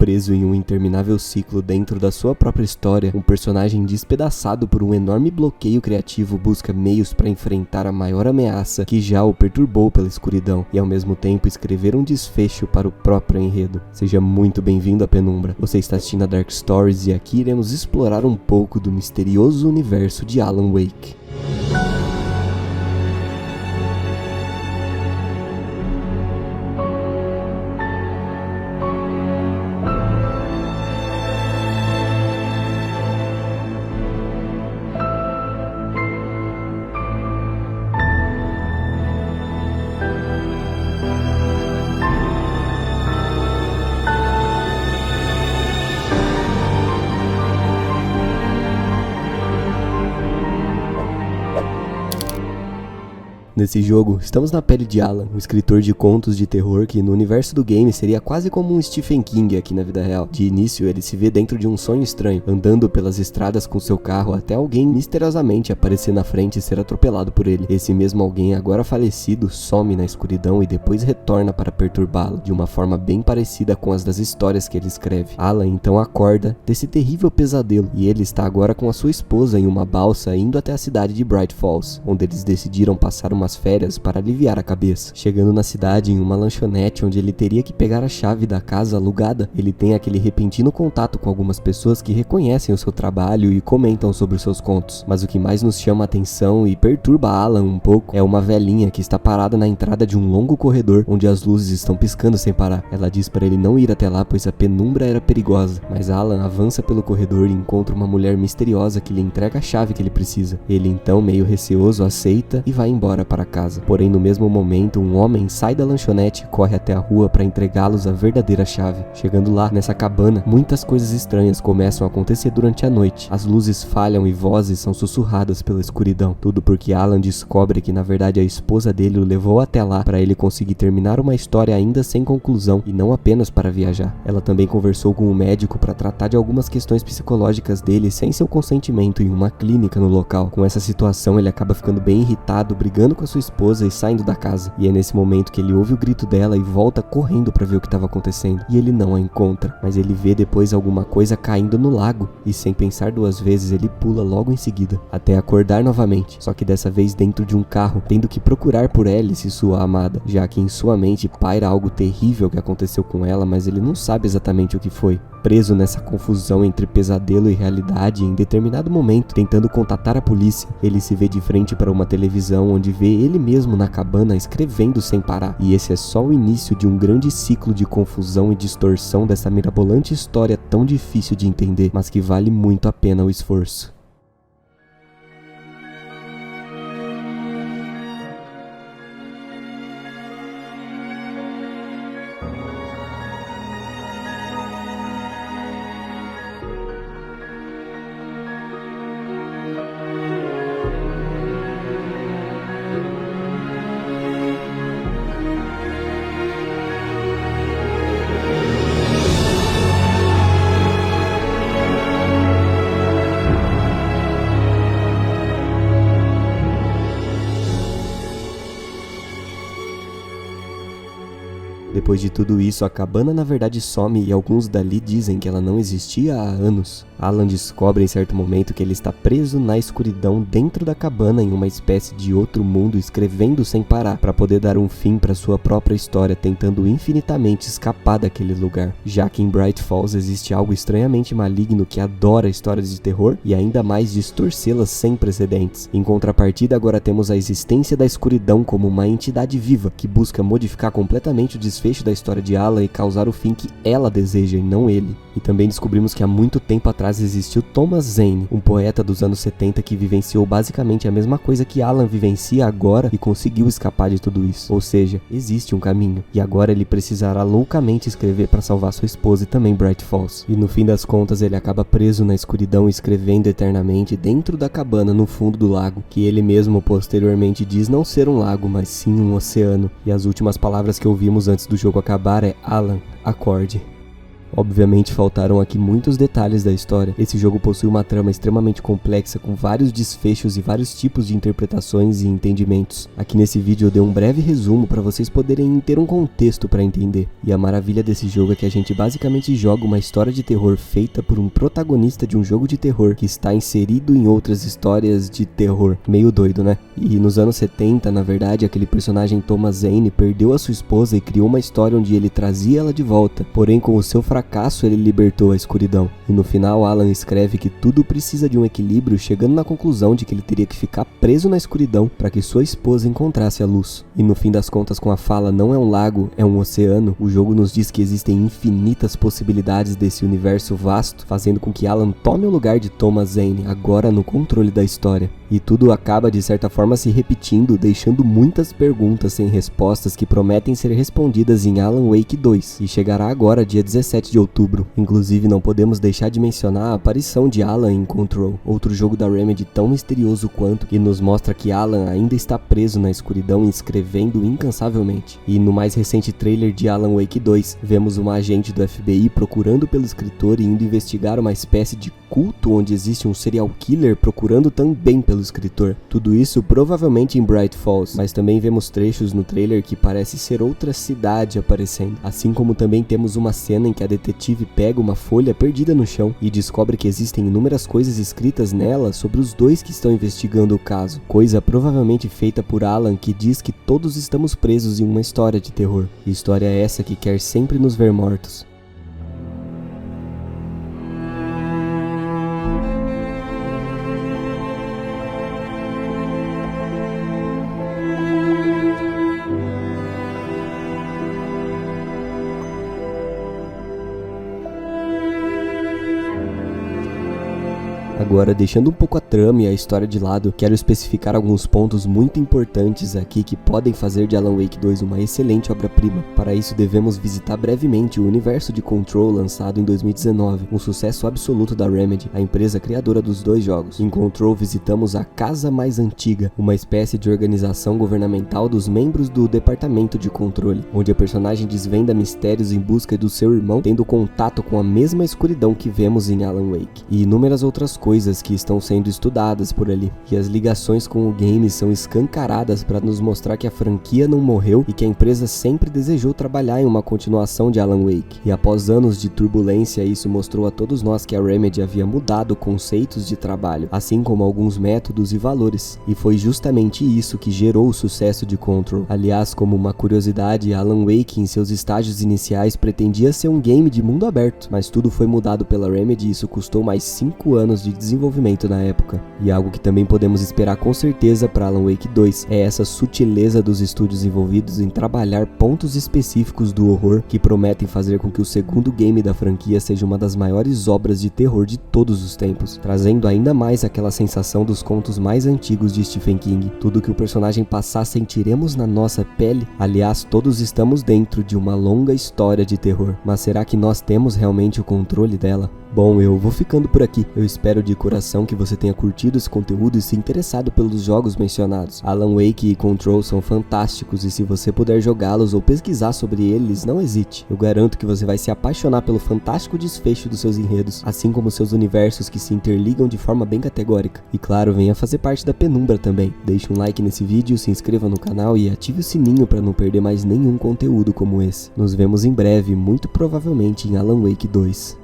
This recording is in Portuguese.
preso em um interminável ciclo dentro da sua própria história, um personagem despedaçado por um enorme bloqueio criativo busca meios para enfrentar a maior ameaça que já o perturbou pela escuridão e ao mesmo tempo escrever um desfecho para o próprio enredo. Seja muito bem-vindo à Penumbra. Você está assistindo a Dark Stories e aqui iremos explorar um pouco do misterioso universo de Alan Wake. Nesse jogo, estamos na pele de Alan, um escritor de contos de terror que no universo do game seria quase como um Stephen King aqui na vida real. De início, ele se vê dentro de um sonho estranho, andando pelas estradas com seu carro até alguém misteriosamente aparecer na frente e ser atropelado por ele. Esse mesmo alguém, agora falecido, some na escuridão e depois retorna para perturbá-lo, de uma forma bem parecida com as das histórias que ele escreve. Alan então acorda desse terrível pesadelo e ele está agora com a sua esposa em uma balsa indo até a cidade de Bright Falls, onde eles decidiram passar umas férias para aliviar a cabeça. Chegando na cidade em uma lanchonete onde ele teria que pegar a chave da casa alugada, ele tem aquele repentino contato com algumas pessoas que reconhecem o seu trabalho e comentam sobre os seus contos. Mas o que mais nos chama a atenção e perturba Alan um pouco é uma velhinha que está parada na entrada de um longo corredor onde as luzes estão piscando sem parar. Ela diz para ele não ir até lá pois a penumbra era perigosa, mas Alan avança pelo corredor e encontra uma mulher misteriosa que lhe entrega a chave que ele precisa. Ele então, meio receoso, aceita e vai embora para casa. Porém, no mesmo momento, um homem sai da lanchonete e corre até a rua para entregá-los a verdadeira chave. Chegando lá, nessa cabana, muitas coisas estranhas começam a acontecer durante a noite. As luzes falham e vozes são sussurradas pela escuridão. Tudo porque Alan descobre que na verdade a esposa dele o levou até lá para ele conseguir terminar uma história ainda sem conclusão e não apenas para viajar. Ela também conversou com um médico para tratar de algumas questões psicológicas dele sem seu consentimento em uma clínica no local. Com essa situação, ele acaba ficando bem irritado, brigando com a sua esposa e saindo da casa. E é nesse momento que ele ouve o grito dela e volta correndo para ver o que estava acontecendo. E ele não a encontra, mas ele vê depois alguma coisa caindo no lago e sem pensar duas vezes ele pula logo em seguida, até acordar novamente, só que dessa vez dentro de um carro, tendo que procurar por Alice, sua amada, já que em sua mente paira algo terrível que aconteceu com ela, mas ele não sabe exatamente o que foi. Preso nessa confusão entre pesadelo e realidade, em determinado momento, tentando contatar a polícia, ele se vê de frente para uma televisão onde vê ele mesmo na cabana escrevendo sem parar. E esse é só o início de um grande ciclo de confusão e distorção dessa mirabolante história tão difícil de entender, mas que vale muito a pena o esforço. Depois de tudo isso, a cabana na verdade some e alguns dali dizem que ela não existia há anos. Alan descobre em certo momento que ele está preso na escuridão dentro da cabana em uma espécie de outro mundo, escrevendo sem parar para poder dar um fim para sua própria história, tentando infinitamente escapar daquele lugar. Já que em Bright Falls existe algo estranhamente maligno que adora histórias de terror e ainda mais distorcê-las sem precedentes. Em contrapartida, agora temos a existência da escuridão como uma entidade viva que busca modificar completamente o desfecho da história de Alan e causar o fim que ela deseja e não ele. E também descobrimos que há muito tempo atrás existiu Thomas Zane, um poeta dos anos 70 que vivenciou basicamente a mesma coisa que Alan vivencia agora e conseguiu escapar de tudo isso. Ou seja, existe um caminho, e agora ele precisará loucamente escrever para salvar sua esposa e também Bright Falls. E no fim das contas ele acaba preso na escuridão escrevendo eternamente dentro da cabana no fundo do lago, que ele mesmo posteriormente diz não ser um lago, mas sim um oceano. E as últimas palavras que ouvimos antes do jogo acabar é: Alan, acorde. Obviamente faltaram aqui muitos detalhes da história. Esse jogo possui uma trama extremamente complexa, com vários desfechos e vários tipos de interpretações e entendimentos. Aqui nesse vídeo eu dei um breve resumo para vocês poderem ter um contexto para entender. E a maravilha desse jogo é que a gente basicamente joga uma história de terror feita por um protagonista de um jogo de terror que está inserido em outras histórias de terror. Meio doido, né? E nos anos 70, na verdade, aquele personagem Thomas Zane perdeu a sua esposa e criou uma história onde ele trazia ela de volta. Porém, com o seu fracasso, ele libertou a escuridão. E no final, Alan escreve que tudo precisa de um equilíbrio, chegando na conclusão de que ele teria que ficar preso na escuridão para que sua esposa encontrasse a luz. E no fim das contas, com a fala "não é um lago, é um oceano", o jogo nos diz que existem infinitas possibilidades desse universo vasto, fazendo com que Alan tome o lugar de Thomas Zane, agora no controle da história. E tudo acaba de certa forma se repetindo, deixando muitas perguntas sem respostas que prometem ser respondidas em Alan Wake 2, e chegará agora dia 17 de outubro. Inclusive não podemos deixar de mencionar a aparição de Alan em Control, outro jogo da Remedy tão misterioso quanto, que nos mostra que Alan ainda está preso na escuridão e escrevendo incansavelmente. E no mais recente trailer de Alan Wake 2, vemos uma agente do FBI procurando pelo escritor e indo investigar uma espécie de culto onde existe um serial killer procurando também pelo escritor. Tudo isso provavelmente em Bright Falls, mas também vemos trechos no trailer que parece ser outra cidade aparecendo. Assim como também temos uma cena em que a detetive pega uma folha perdida no chão e descobre que existem inúmeras coisas escritas nela sobre os dois que estão investigando o caso. Coisa provavelmente feita por Alan, que diz que todos estamos presos em uma história de terror. E história essa que quer sempre nos ver mortos. Agora, deixando um pouco a trama e a história de lado, quero especificar alguns pontos muito importantes aqui que podem fazer de Alan Wake 2 uma excelente obra-prima. Para isso, devemos visitar brevemente o universo de Control, lançado em 2019, um sucesso absoluto da Remedy, a empresa criadora dos dois jogos. Em Control, visitamos a Casa Mais Antiga, uma espécie de organização governamental dos membros do Departamento de Controle, onde a personagem desvenda mistérios em busca do seu irmão, tendo contato com a mesma escuridão que vemos em Alan Wake, e inúmeras outras coisas que estão sendo estudadas por ali. E as ligações com o game são escancaradas para nos mostrar que a franquia não morreu e que a empresa sempre desejou trabalhar em uma continuação de Alan Wake. E após anos de turbulência, isso mostrou a todos nós que a Remedy havia mudado conceitos de trabalho, assim como alguns métodos e valores. E foi justamente isso que gerou o sucesso de Control. Aliás, como uma curiosidade, Alan Wake em seus estágios iniciais pretendia ser um game de mundo aberto, mas tudo foi mudado pela Remedy e isso custou mais 5 anos de desenvolvimento na época. E algo que também podemos esperar com certeza para Alan Wake 2 é essa sutileza dos estúdios envolvidos em trabalhar pontos específicos do horror que prometem fazer com que o segundo game da franquia seja uma das maiores obras de terror de todos os tempos, trazendo ainda mais aquela sensação dos contos mais antigos de Stephen King. Tudo que o personagem passar sentiremos na nossa pele. Aliás, todos estamos dentro de uma longa história de terror, mas será que nós temos realmente o controle dela? Bom, eu vou ficando por aqui. Eu espero de coração que você tenha curtido esse conteúdo e se interessado pelos jogos mencionados. Alan Wake e Control são fantásticos e se você puder jogá-los ou pesquisar sobre eles, não hesite. Eu garanto que você vai se apaixonar pelo fantástico desfecho dos seus enredos, assim como seus universos que se interligam de forma bem categórica. E claro, venha fazer parte da Penumbra também. Deixe um like nesse vídeo, se inscreva no canal e ative o sininho para não perder mais nenhum conteúdo como esse. Nos vemos em breve, muito provavelmente em Alan Wake 2.